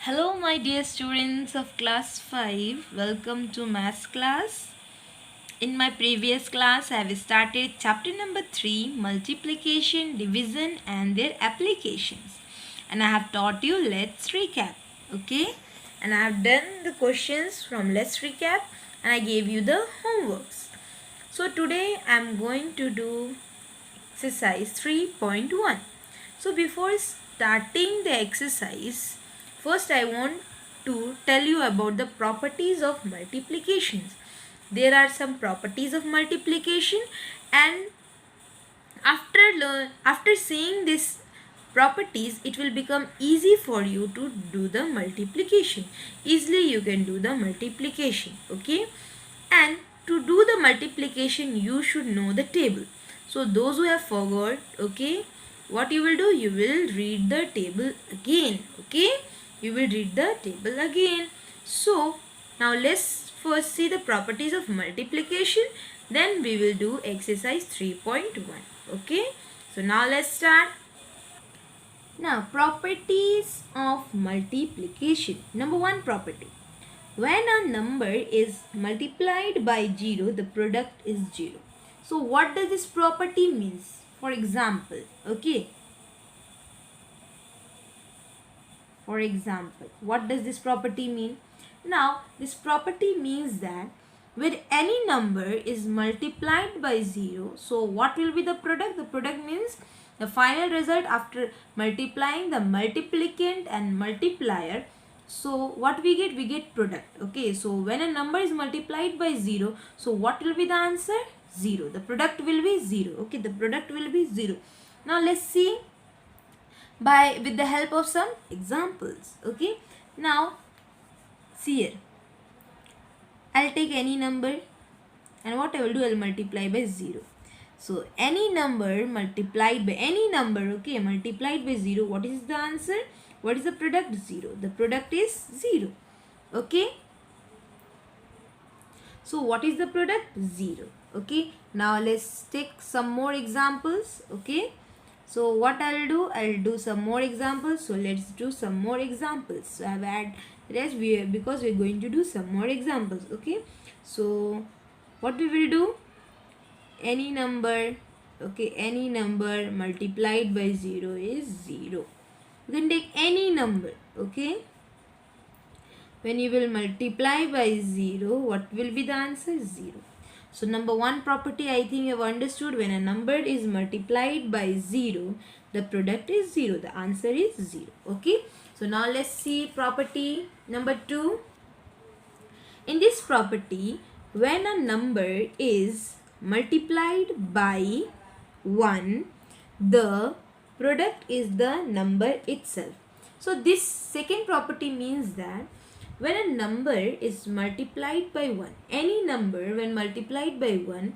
Hello, my dear students of class 5. Welcome to maths class. In my previous class, I have started chapter number 3, multiplication, division, and their applications. And I have taught you let's recap. Okay? And I have done the questions from let's recap and I gave you the homeworks. So today I am going to do exercise 3.1. So before starting the exercise, first I want to tell you about the properties of multiplications. There are some properties of multiplication, and after seeing these properties, it will become easy for you to do the multiplication. Easily you can do the multiplication. Okay, and to do the multiplication you should know the table. So those who have forgot, okay, what you will do, you will read the table again. Okay, you will read the table again. So now let's first see the properties of multiplication, then we will do exercise 3.1. Okay, so now let's start. Now properties of multiplication. Number one property, when a number is multiplied by 0, the product is 0. So what does this property means? For example, okay. For example, what does this property mean? Now, this property means that when any number is multiplied by 0, so what will be the product? The product means the final result after multiplying the multiplicand and multiplier. So what we get? We get product. Okay, so when a number is multiplied by 0, so what will be the answer? 0. The product will be 0. Okay, the product will be 0. Now let's see with the help of some examples. Okay, now see here, I'll take any number and what I will do, I'll multiply by 0. So any number multiplied by any number, okay, multiplied by 0, what is the answer? What is the product? 0. The product is 0. Okay, so what is the product? 0. Okay, now let's take some more examples. Okay, so what I'll do some more examples. So let's do some more examples. So I've had rest because we're going to do some more examples. Okay, so what we will do, any number, okay, any number multiplied by 0 is 0. You can take any number. Okay, when you will multiply by 0, what will be the answer? 0. So number one property, I think you have understood. When a number is multiplied by 0, the product is 0. The answer is 0. Okay, so now let's see property number 2. In this property, when a number is multiplied by 1, the product is the number itself. So this second property means that when a number is multiplied by 1, any number when multiplied by 1,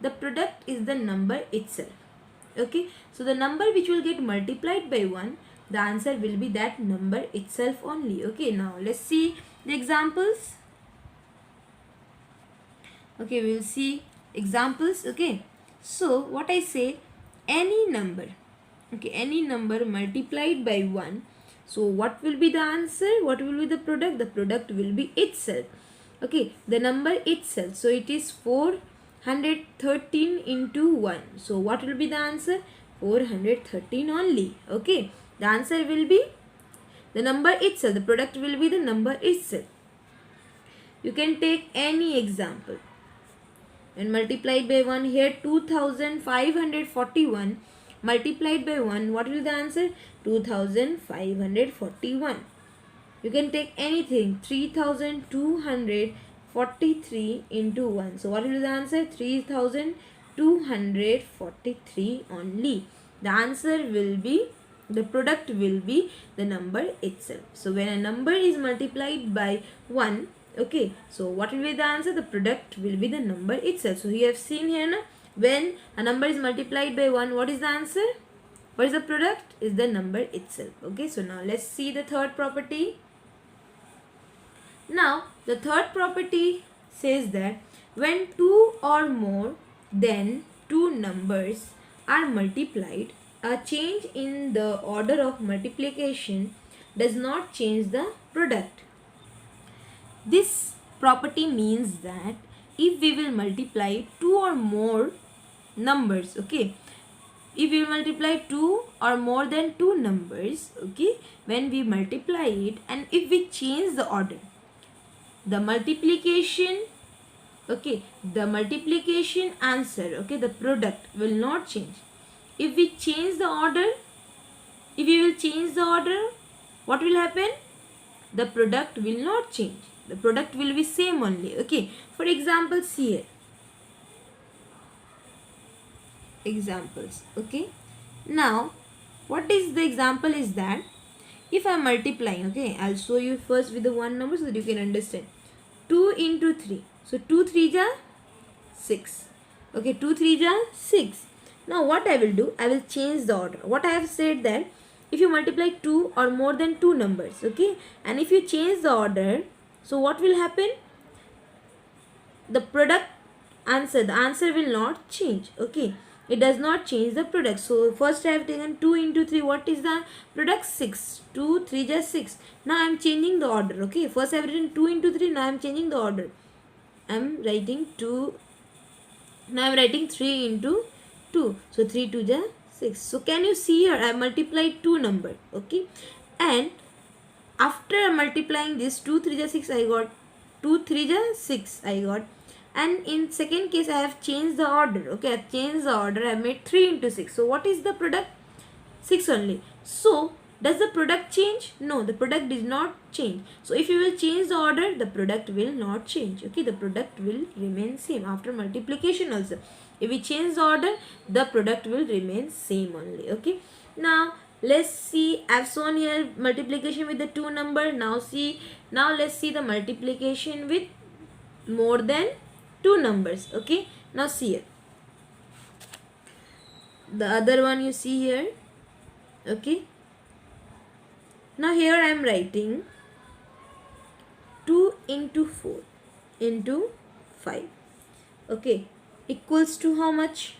the product is the number itself. Okay, so the number which will get multiplied by 1, the answer will be that number itself only. Okay, now let's see the examples. Okay, we will see examples. Okay, so what I say, any number, okay, any number multiplied by 1, so what will be the answer? What will be the product? The product will be itself. Okay, the number itself. So it is 413 into 1. So what will be the answer? 413 only. Okay, the answer will be the number itself. The product will be the number itself. You can take any example. When multiplied by 1, here 2541 multiplied by 1, what will the answer? 2541. You can take anything, 3243 into 1. So what will be the answer? 3243 only. The answer will be, the product will be the number itself. So when a number is multiplied by 1, okay, so what will be the answer? The product will be the number itself. So you have seen here, na, when a number is multiplied by 1, what is the answer? What is the product? Is the number itself. Okay, so now let's see the third property. Now the third property says that when two or more than two numbers are multiplied, a change in the order of multiplication does not change the product. This property means that if we will multiply two or more numbers, okay, if we multiply two or more than two numbers, okay, when we multiply it and if we change the order, the multiplication, okay, the multiplication answer, okay, the product will not change. If we change the order, if we will change the order, what will happen? The product will not change. The product will be same only. Okay. For example, see here. Examples. Okay. Now, what is the example is that if I am multiplying, okay, I'll show you first with the one number so that you can understand. 2 into 3. So 2 3 are 6. Okay, 2 3 are 6. Now what I will do? I will change the order. What I have said that if you multiply 2 or more than 2 numbers, okay, and if you change the order, so what will happen? The product answer, the answer will not change. Okay, it does not change the product. So first I have taken 2 into 3. What is the product? 6. 2 3 is 6. Now I am changing the order. Okay, first I have written 2 into 3. Now I am changing the order. I am writing 2. Now I am writing 3 into 2. So 3 2 is 6. So can you see here? I have multiplied 2 number. Okay, and after multiplying this 2 3 is 6, I got 2 3 is 6 I got. And in second case I have changed the order. Okay, I have changed the order. I have made 3 into 6. So what is the product? 6 only. So does the product change? No, the product did not change. So if you will change the order, the product will not change. Okay, the product will remain same after multiplication also. If we change the order, the product will remain same only. Okay, now let's see. I've shown here multiplication with the two number. Now let's see the multiplication with more than two numbers. Okay, now see here. The other one you see here. Okay, now here I am writing 2 into 4 into 5. Okay, equals to how much?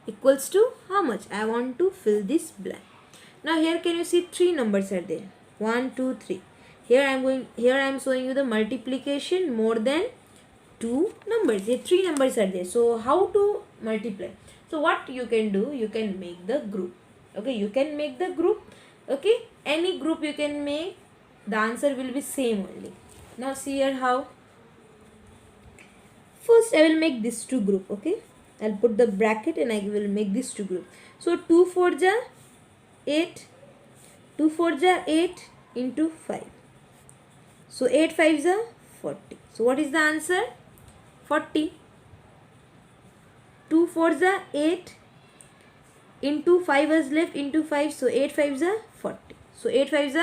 Equals to how much? I want to fill this blank. Now here can you see three numbers are there? 1 2 3. Here I am showing you the multiplication more than two numbers. Here three numbers are there. So how to multiply? So what you can do? You can make the group. Okay, you can make the group. Okay, any group you can make. The answer will be same only. Now see here how. First I will make this two group. Okay, I'll put the bracket and I will make this two group. So 2 4 ja 8. 2 4 ja 8 into 5. So 8 5 ja 40. So what is the answer? 40. 2 4 is 8 into 5 is left into 5. So 8 5 is 40. So 8 5 is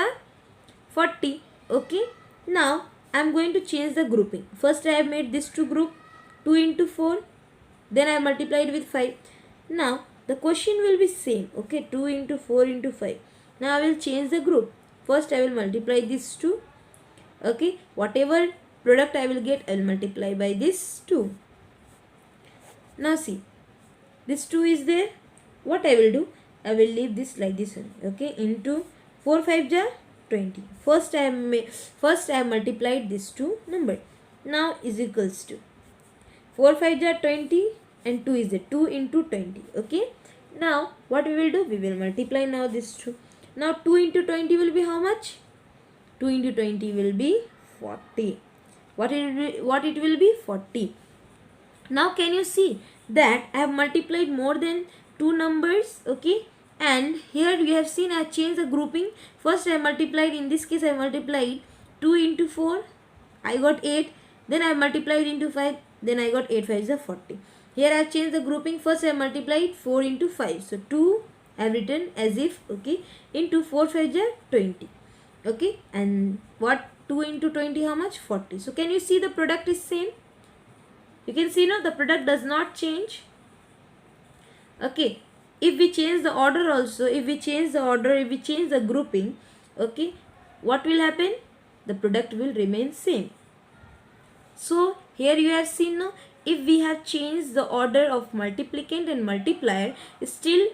40. Okay. Now I am going to change the grouping. First I have made this two group. 2 into 4. Then I multiplied with 5. Now the question will be same. Okay. 2 into 4 into 5. Now I will change the group. First I will multiply these two. Okay. Whatever product I will get, I will multiply by this 2. Now see, this 2 is there. What I will do? I will leave this like this one. Okay, into 4 5 ja 20. First I have multiplied this two number. Now is equals to 4 5 ja 20 and 2 is there. 2 into 20. Okay. Now what we will do? We will multiply now this 2. Now 2 into 20 will be how much? 2 into 20 will be 40. What it will be? 40. Now can you see that I have multiplied more than two numbers? Okay, and here you have seen I have changed the grouping. First I multiplied, in this case I multiplied 2 into 4, I got 8. Then I multiplied into 5, then I got 8 5 is 40. Here I have changed the grouping. First I multiplied 4 into 5. So 2 I have written as if, okay, into 4 5 is 20. Okay, and what 2 into 20 how much? 40. So can you see the product is same? You can see now the product does not change. Okay, if we change the order also, if we change the grouping, okay, what will happen? The product will remain same. So here you have seen now, if we have changed the order of multiplicand and multiplier, still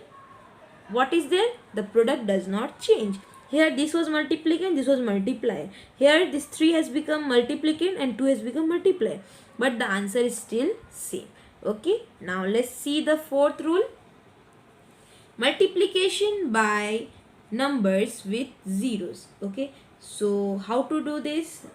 what is there? The product does not change. Here this was multiplicand, this was multiplier. Here this 3 has become multiplicand and 2 has become multiplier. But the answer is still same. Okay. Now let's see the fourth rule. Multiplication by numbers with zeros. Okay. So how to do this?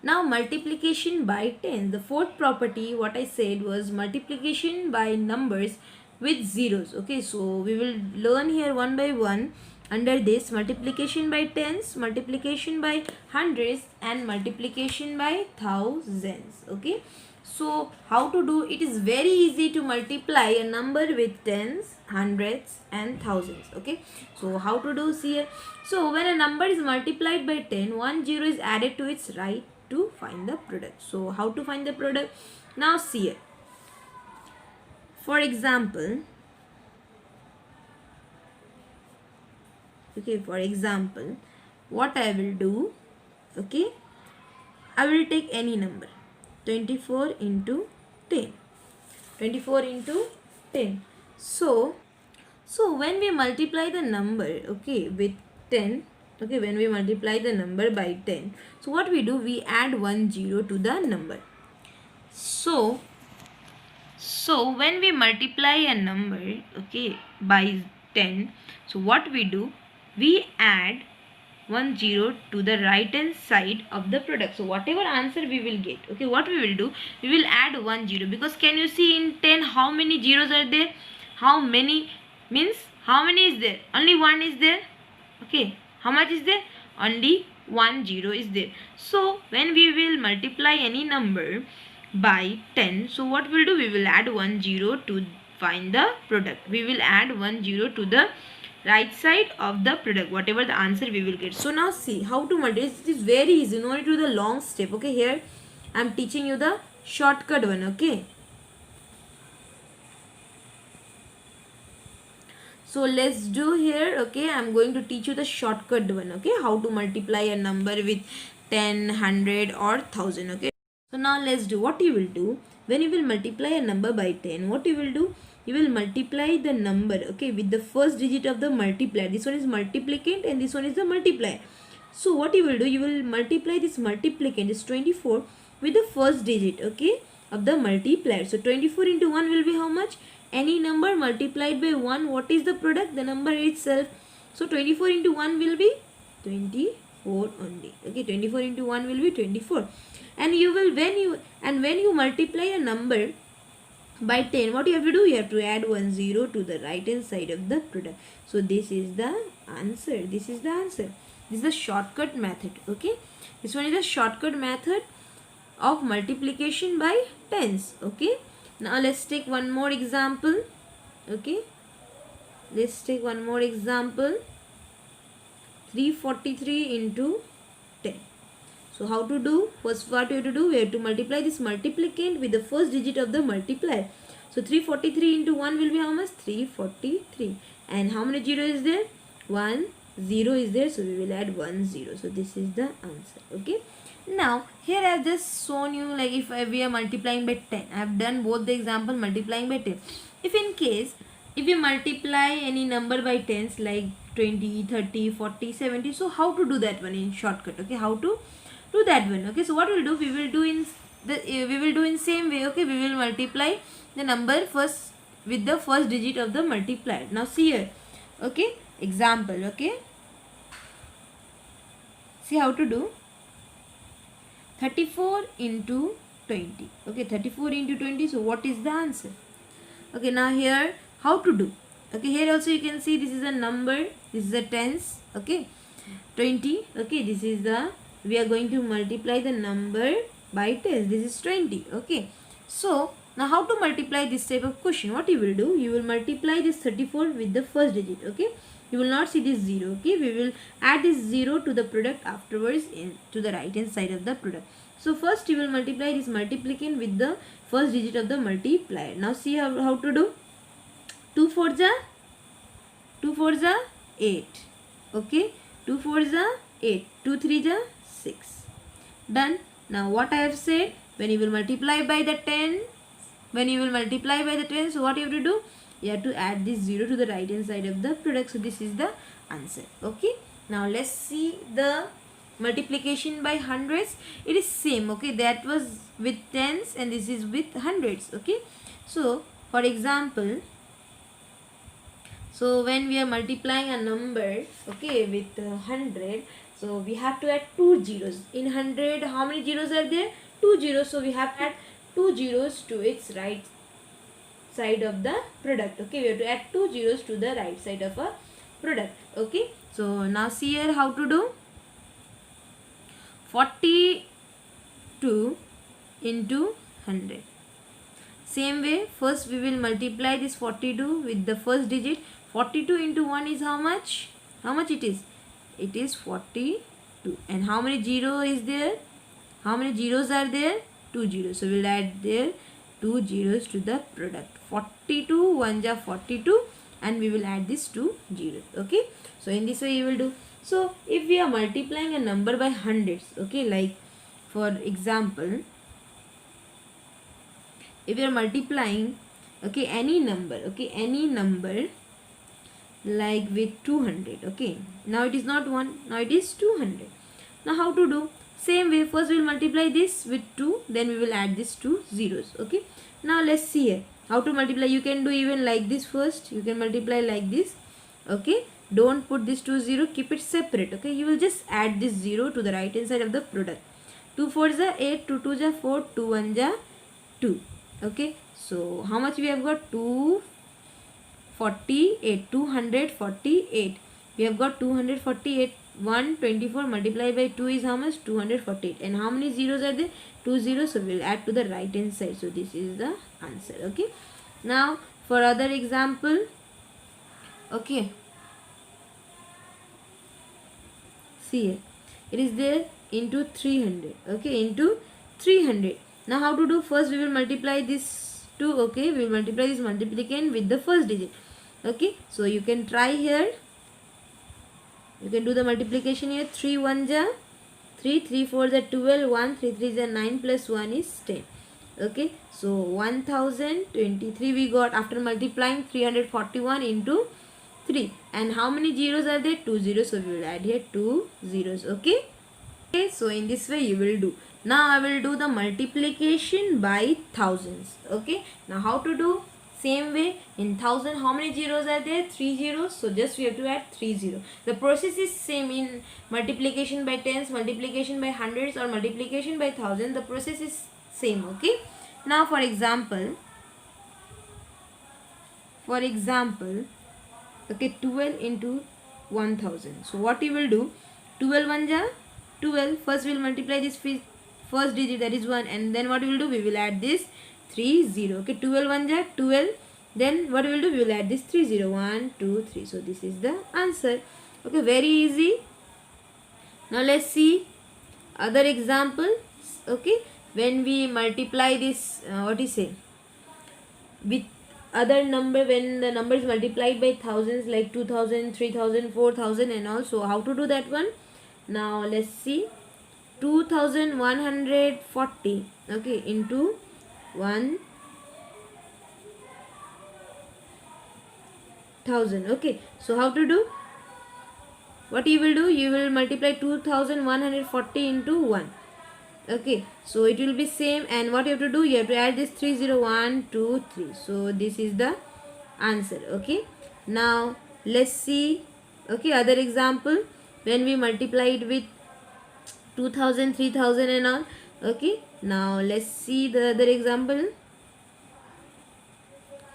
Now multiplication by 10. The fourth property what I said was multiplication by numbers with zeros. Okay, so we will learn here one by one under this multiplication by tens, multiplication by hundreds and multiplication by thousands. Okay, so how to do? It is very easy to multiply a number with tens, hundreds and thousands. Okay, so how to do? See here. So when a number is multiplied by 10, one zero is added to its right to find the product. So how to find the product? Now see it. For example, okay, for example, what I will do, okay, I will take any number, 24 into 10, 24 into 10. So when we multiply the number, okay, with 10, okay, when we multiply the number by 10, so what we do, we add 1 0 to the number. So when we multiply a number, okay, by 10, so what we do, we add 1 0 to the right hand side of the product. So whatever answer we will get, okay, what we will do, we will add 1 0, because can you see in 10 how many zeros are there? How many means how many is there? Only one is there. Okay, how much is there? Only 1 0 is there. So when we will multiply any number by 10, so what we'll do, we will add 1 0 to find the product. We will add 1 0 to the right side of the product, whatever the answer we will get. So now see how to multiply. It is very easy, no need to do the long step. Okay, here I am teaching you the shortcut one. Okay, so let's do here. Okay, I am going to teach you the shortcut one. Okay, how to multiply a number with 10, 100 or 1000. Okay, so now let's do. What you will do, when you will multiply a number by 10, what you will do, you will multiply the number, okay, with the first digit of the multiplier. This one is multiplicand and this one is the multiplier. So what you will do, you will multiply this multiplicand, this 24, with the first digit, okay, of the multiplier. So 24 into 1 will be how much? Any number multiplied by 1, what is the product? The number itself. So 24 into 1 will be 24 only. Okay, 24 into 1 will be 24. And you will, when you multiply a number by 10, what you have to do, you have to add 1 0 to the right hand side of the product. So this is the answer. This is the answer. This is the shortcut method. Okay, this one is the shortcut method of multiplication by tens. Okay, now let's take one more example. Okay, let's take one more example. 343 into 10. So how to do? First, what you have to do, we have to multiply this multiplicand with the first digit of the multiplier. So 343 into 1 will be how much? 343. And how many 0 is there? 1 0 is there. So we will add 1 0. So this is the answer. Okay. Now here I have just shown you, like if we are multiplying by 10. I have done both the example multiplying by 10. If in case, if we multiply any number by tens like 20, 30, 40, 70. So how to do that one in shortcut? Okay, how to do that one? Okay, so what we'll do, we will do in same way. Okay, we will multiply the number first with the first digit of the multiplier. Now see here. Okay, example. Okay, see how to do. 34 into 20. Okay, 34 into 20. So what is the answer? Okay, now here how to do? Okay, here also you can see this is a number, this is a tens. Okay, 20. Okay, this is the, we are going to multiply the number by tens. This is 20. Okay, so now how to multiply this type of question? What you will do, you will multiply this 34 with the first digit. Okay, you will not see this 0. Okay, we will add this 0 to the product afterwards to the right hand side of the product. So first you will multiply this multiplicand with the first digit of the multiplier. Now see how to do. 2 4s are 8. Okay, 2 4s are 8. 2 3s are 6. Done. Now what I have said, when you will multiply by the 10, so what you have to do, you have to add this 0 to the right hand side of the product. So this is the answer. Okay, now let's see the multiplication by hundreds. It is same. Okay, that was with tens and this is with hundreds. Okay, so for example, so when we are multiplying a number, okay, with 100, so we have to add 2 zeros. In 100, how many zeros are there? 2 zeros. So we have to add 2 zeros to its right side of the product. Okay, we have to add 2 zeros to the right side of a product. Okay, so now see here how to do. 42 into 100. Same way, first we will multiply this 42 with the first digit. 42 into 1 is how much? How much it is? It is 42. And how many zero is there? How many zeros are there? 2 zeros. So we will add there 2 zeros to the product. 42 1 ja 42 and we will add this 2 zeros. Okay. So in this way you will do. So if we are multiplying a number by hundreds, okay, like for example, if we are multiplying, okay, any number, okay, any number like with 200, okay, now it is not 1, now it is 200. Now how to do? Same way, first we will multiply this with 2, then we will add this 2 zeros. Okay, now let's see here how to multiply. You can do even like this. First you can multiply like this. Okay, don't put this 2 0, keep it separate. Okay, you will just add this 0 to the right hand side of the product. 2 4s are 8, 2 2s are 4, 2 1s are 2. Okay, so how much we have got? 248, 248. We have got 248. 124 multiplied by 2 is how much? 248. And how many zeros are there? 2 zeros. So we will add to the right hand side. So this is the answer. Okay, now for other example, okay, see here, it is there into 300. Okay, into 300. Now how to do? First we will multiply this 2. Okay, we will multiply this multiplicand with the first digit. Okay, so you can try here. You can do the multiplication here. 3 1 ja 3, 3 4 ja 12, 1 3 3 ja 9 plus 1 is 10. Okay, so 1023 we got after multiplying 341 into 3. And how many zeros are there? 2 zeros. So we will add here 2 zeros. Okay. Okay, so in this way you will do. Now I will do the multiplication by thousands. Okay, now how to do? Same way, in 1000 how many zeros are there? 3 zeros. So just we have to add 3 zeros. The process is same in multiplication by tens, multiplication by hundreds, or multiplication by thousand. The process is same. Okay, now for example, okay, 12 into 1000. So what you will do? 12 1 ja 12. First we will multiply this first digit, that is 1, and then what we will do? We will add this 3 0. Okay, 12 1 ja 12. Then what we will do? We will add this 3 0. 1 2 3. So this is the answer. Okay, very easy. Now let's see other example. Okay, when we multiply this what is say with other number, when the number is multiplied by thousands, like 2000, 3000, 4000 and all. So how to do that one? Now let's see. 2140, okay, into 1000. Okay, so how to do? What you will do? You will multiply 2140 into 1. Okay, so it will be same, and what you have to do? You have to add this 3 0 1 2 3. So this is the answer. Okay, now let's see. Okay, other example, when we multiply it with 2000, 3000 and all. Okay, now let's see the other example.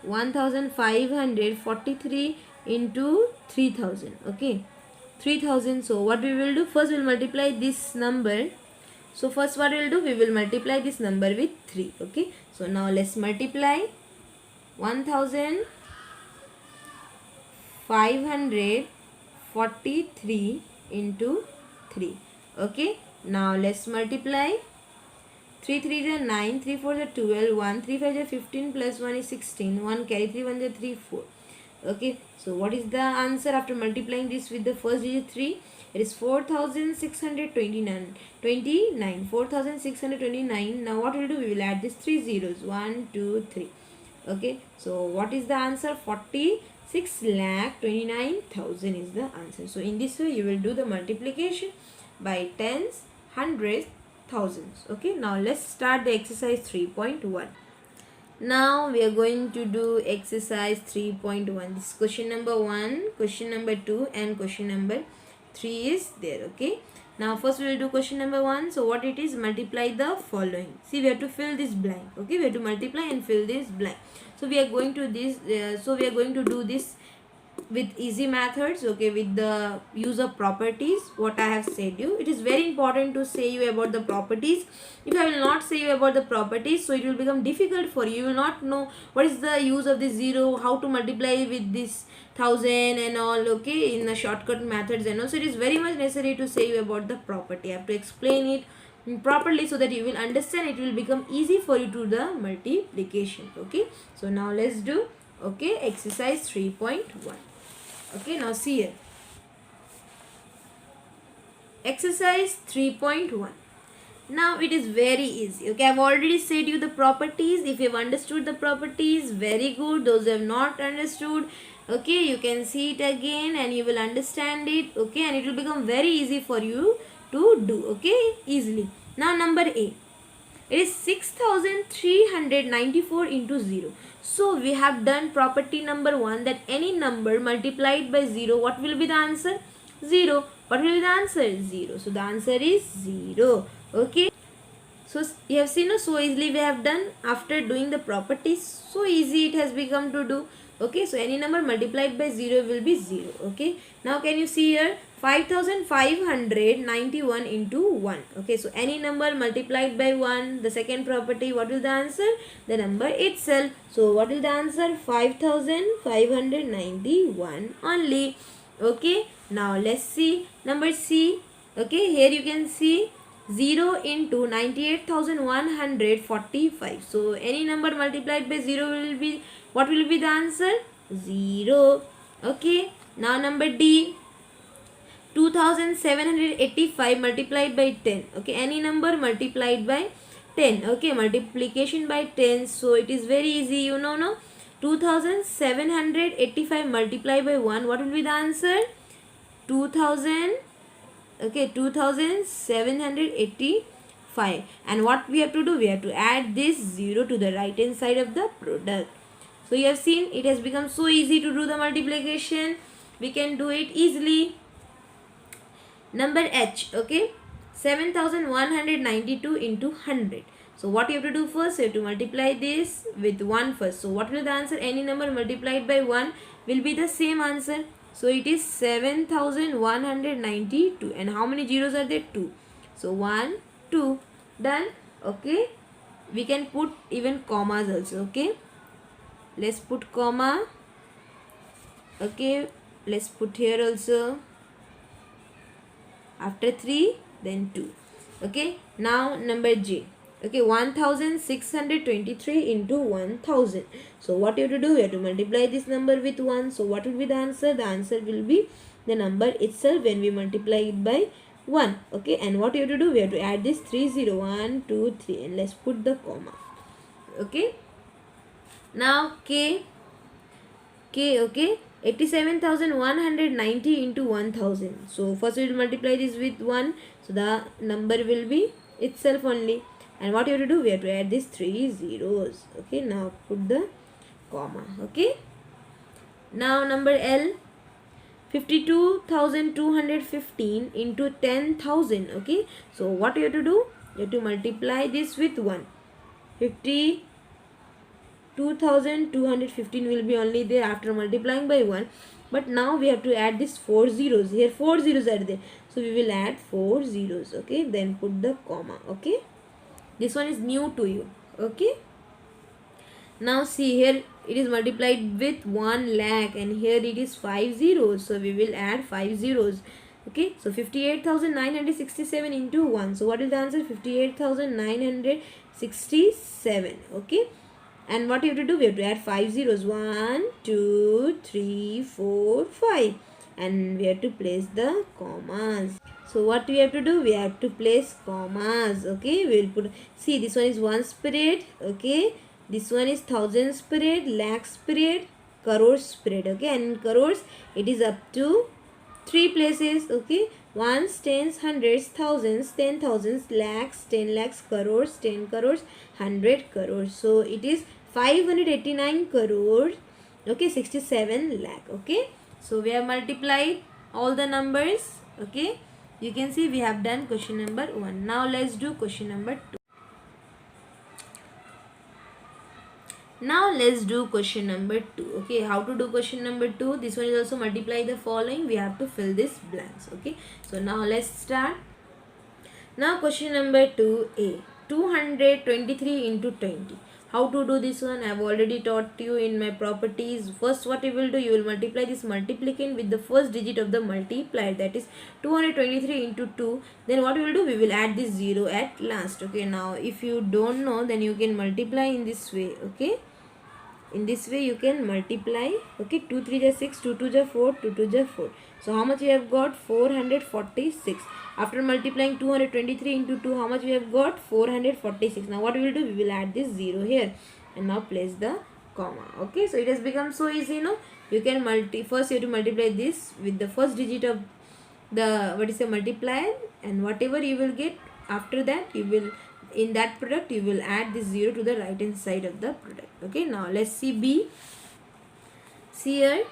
1543 into 3000. Okay, 3000. So what we will do? First we will multiply this number. So first what we will do? We will multiply this number with 3. Okay, so now let's multiply 1543 into 3. Okay, now let's multiply. 3 3 is 9, 3 4 is 12, 1 3 5 is 15 plus 1 is 16, 1 carry 3 1 is 3 4. Okay, so what is the answer after multiplying this with the first digit 3? It is 4629. 4629. Now what we will do? We will add this 3 zeros. 1 2 3. Okay, so what is the answer? 46,29,000 is the answer. So in this way you will do the multiplication by tens, hundreds, thousands. Okay, now let's start the exercise 3.1. Now we are going to do exercise 3.1. This is question number 1, question number 2 and question number 3 is there. Okay, now first we will do question number 1. So what it is? Multiply the following. See, we have to fill this blank. Okay, we have to multiply and fill this blank. So we are going to do this with easy methods. Okay, with the use of properties, what I have said you. It is very important to say you about the properties. If I will not say you about the properties, so it will become difficult for you. You will not know what is the use of the zero, how to multiply with this thousand and all. Okay, in the shortcut methods, and also it is very much necessary to say you about the property. I have to explain it properly so that you will understand. It will become easy for you to do the multiplication. Okay, so now let's do exercise 3.1. Okay, now see here. Exercise 3.1. Now it is very easy. Okay, I've already said you the properties. If you have understood the properties, very good. Those who have not understood, okay, you can see it again and you will understand it. Okay, and it will become very easy for you to do. Okay, easily. Now number A. It is 6,394 into 0. So we have done property number 1, that any number multiplied by 0, what will be the answer? 0. What will be the answer? 0. So the answer is 0. Okay. So you have seen, so easily we have done after doing the properties. So easy it has become to do. Okay, so any number multiplied by 0 will be 0. Okay, now can you see here? 5,591 into 1. Okay, so any number multiplied by 1, the second property, what will the answer? The number itself. So what will the answer? 5,591 only. Okay, now let's see number C. Okay, here you can see 0 into 98,145. So any number multiplied by 0 will be, what will be the answer? 0. Okay, now number D. 2,785 multiplied by 10. Okay, any number multiplied by 10. Okay, multiplication by 10. So it is very easy, you know, no? 2,785 multiplied by 1. What will be the answer? 2,000. Okay, 2,785. And what we have to do? We have to add this 0 to the right hand side of the product. So you have seen it has become so easy to do the multiplication. We can do it easily. Number H. Okay, 7,192 into 100. So what you have to do first? You have to multiply this with 1 first. So what will the answer? Any number multiplied by 1 will be the same answer. So it is 7,192. And how many zeros are there? 2. So 1, 2. Done. Okay. We can put even commas also. Okay. Let's put comma. Okay. Let's put here also. After 3, then 2. Okay. Now number J. Okay, 1,623 into 1,000. So what you have to do? You have to multiply this number with 1. So what will be the answer? The answer will be the number itself when we multiply it by 1. Okay, and what you have to do? We have to add this 3 0 1 2 3 and let's put the comma. Okay. Now K. Okay, 87,190 into 1,000. So first we will multiply this with 1. So the number will be itself only. And what you have to do? We have to add these 3 zeros. Okay, now put the comma. Okay. Now number L. 52,215 into 10,000. Okay. So what you have to do? You have to multiply this with 1. 52,215 will be only there after multiplying by 1. But now we have to add this 4 zeros. Here 4 zeros are there. So we will add 4 zeros. Okay. Then put the comma. Okay. This one is new to you. Okay. Now see here it is multiplied with 1 lakh and here it is 5 zeros. So we will add 5 zeros. Okay. So 58,967 into 1. So what is the answer? 58,967. Okay. And what you have to do? We have to add 5 zeros. 1, 2, 3, 4, 5. And we have to place the commas. So what we have to do? We have to place commas. Okay. We will put, see, this one is 1 spirit. Okay. This one is thousands period, lakhs period, crores period. Okay, and in crores it is up to 3 places. Okay, ones, tens, hundreds, thousands, 10,000s, lakhs, 10 lakhs, crores, 10 crores, 100 crores. So it is 589 crores. Okay, 67 lakh. Okay, so we have multiplied all the numbers. Okay, you can see we have done question number 1. Now let's do question number 2. Now let's do question number 2. Okay, how to do question number 2? This one is also multiply the following. We have to fill this blanks. Okay, so now let's start. Now question number 2a, 223 into 20. How to do this one? I have already taught you in my properties. First what you will do, you will multiply this multiplicand with the first digit of the multiplier, that is 223 into 2. Then what we will do, we will add this 0 at last. Okay, now if you don't know, then you can multiply in this way. Okay, in this way you can multiply. Okay, 2 3 is 6, 2 2 is 4, 2 2 is 4. So how much we have got? 446. After multiplying 223 into 2, how much we have got? 446. Now what we will do, we will add this 0 here and now place the comma. Okay, so it has become so easy. No, you can first you have to multiply this with the first digit of the multiplier, and whatever you will get after that, you will, in that product, you will add this 0 to the right hand side of the product. Okay, now let's see B. See here,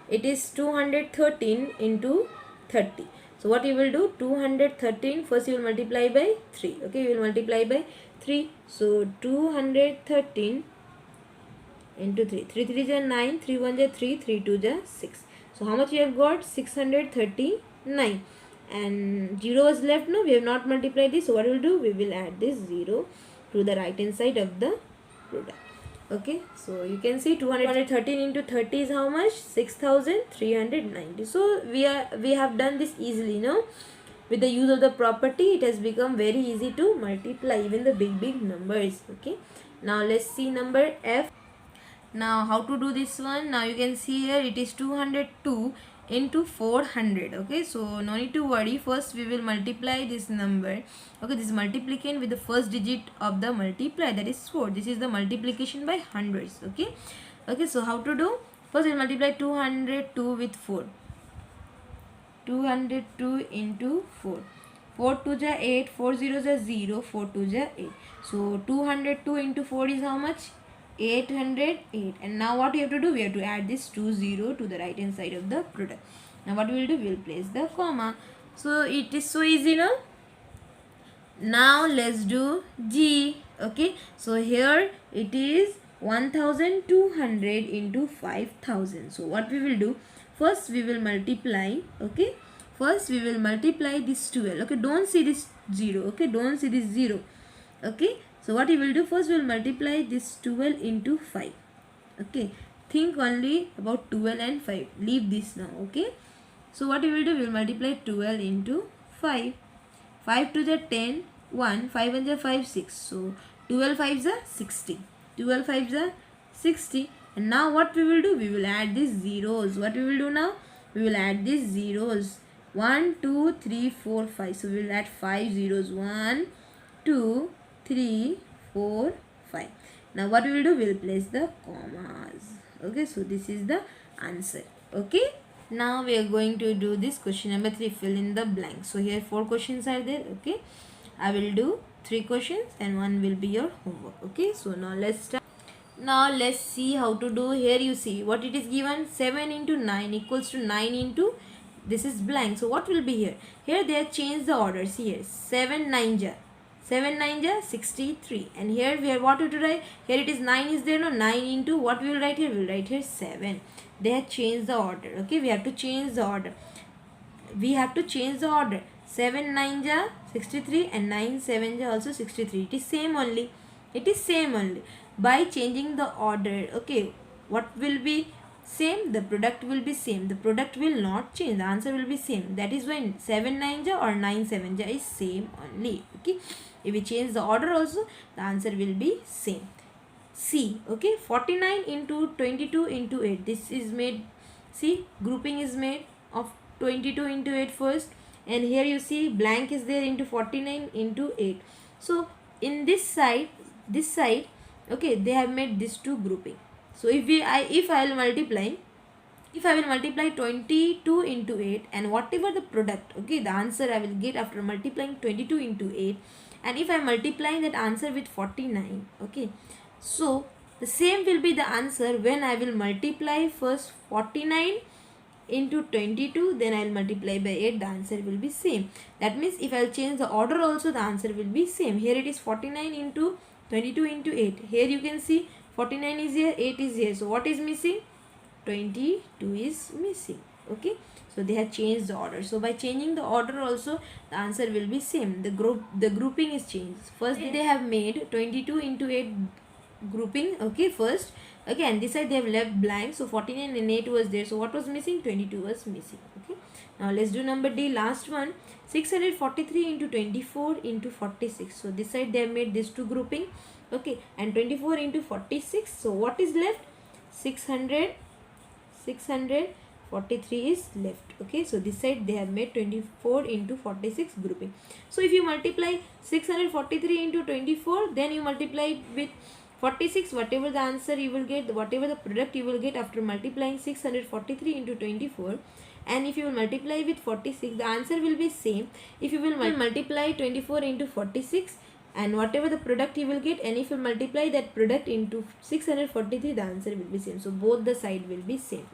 it is 213 into 30. So what you will do, 213, first you will multiply by 3. Okay, you will multiply by 3. So 213 into 3. 3 3 is 9, 3 1 is 3, 3 2 is 6. So how much you have got? 639. And 0 was left. No, we have not multiplied this. So what we will do, we will add this 0 to the right hand side of the product. Okay, so you can see 213 into 30 is how much? 6390. So we have done this easily. No, with the use of the property, it has become very easy to multiply even the big numbers. Okay, now let's see number F. Now how to do this one? Now you can see here, it is 202 into 400. Okay, so no need to worry. First we will multiply this number. Okay, this is multiplicand with the first digit of the multiplier, that is 4. This is the multiplication by hundreds. Okay, okay, so how to do? First we will multiply 202 with 4. 202 into 4. 4 2 is 8, 4 0 is 0, 4 2 is 8. So 202 into 4 is how much? 808. And now what you have to do, we have to add this 20 to the right hand side of the product. Now what we will do, we will place the comma. So it is so easy. No, now let's do G. Okay, so here it is 1200 into 5000. So what we will do, first we will multiply. Okay, first we will multiply this 12. Okay, don't see this 0. Okay, don't see this 0. Okay, so what you will do, first we will multiply this 12 into 5. Okay, think only about 12 and 5. Leave this now. Okay, so what you will do, we will multiply 12 into 5. 5 to the 10, 1, 5 and the 5, 6. So 12 5s are 60. 12 5s are 60. And now what we will do, we will add these zeros. What we will do now, we will add these zeros. 1, 2, 3, 4, 5. So we will add 5 zeros. 1, 2, 3, 4, 5. Now what we will do, we will place the commas. Okay, so this is the answer. Okay, now we are going to do this question number 3, fill in the blank. So here 4 questions are there. Okay, I will do 3 questions and 1 will be your homework. Okay, so now let's start. Now let's see how to do. Here you see what it is given, 7 into 9 equals to 9 into, this is blank. So what will be here? Here they have changed the order. See here, 7 9 ja 63. And here we have what to write. Here it is 9 is there. No, 9 into what we will write here? We will write here 7. They have changed the order. Okay, we have to change the order. We have to change the order. 7 9 ja 63 and 9 7 ja also 63. It is same only. It is same only. By changing the order, okay, what will be same? The product will be same. The product will not change. The answer will be same. That is why 7 9 ja or 9 7 ja is same only. Okay, if we change the order also, the answer will be same. C. Okay, 49 into 22 into 8. This is made, see, grouping is made of 22 into 8 first, and here you see blank is there into 49 into 8. So in this side Okay, they have made this two grouping. So if I will multiply, if I will multiply 22 into 8 and whatever the product, okay, the answer I will get after multiplying 22 into 8, and if I am multiplying that answer with 49, okay, so the same will be the answer when I will multiply first 49 into 22, then I will multiply by 8, the answer will be same. That means if I will change the order also, the answer will be same. Here it is 49 into 22 into 8. Here you can see 49 is here, 8 is here. So what is missing? 22 is missing. Okay, so they have changed the order. So by changing the order also, the answer will be same. The grouping is changed. First they have made 22 into 8 grouping, okay, first. Again this side they have left blank, so 49 and 8 was there, so what was missing? 22 was missing. Okay, now let's do number D, last one. 643 into 24 into 46. So this side they have made this two grouping, okay, and 24 into 46. So what is left? 643 is left. Okay, so this side they have made 24 into 46 grouping. So if you multiply 643 into 24, then you multiply with 46, whatever the answer you will get, whatever the product you will get after multiplying 643 into 24, and if you will multiply with 46, the answer will be same. If you will multiply 24 into 46 and whatever the product you will get, and if you multiply that product into 643, the answer will be same. So both the side will be same.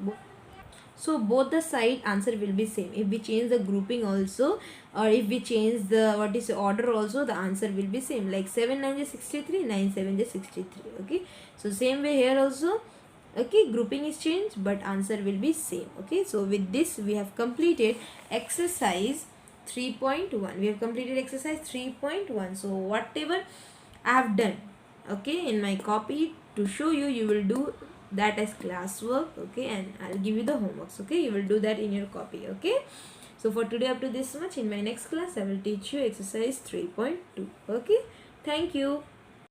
So both the side answer will be same. If we change the grouping also, or if we change the what is the order also, the answer will be same. Like 7 9 is 63, 9 7 is 63. Okay, so same way here also. Okay, grouping is changed but answer will be same. Okay, so with this we have completed exercise 3.1. We have completed exercise 3.1. So whatever I have done, okay, in my copy to show you, you will do that as classwork. Okay, and I'll give you the homeworks. Okay, you will do that in your copy. Okay, so for today up to this much. In my next class I will teach you exercise 3.2. Okay, thank you.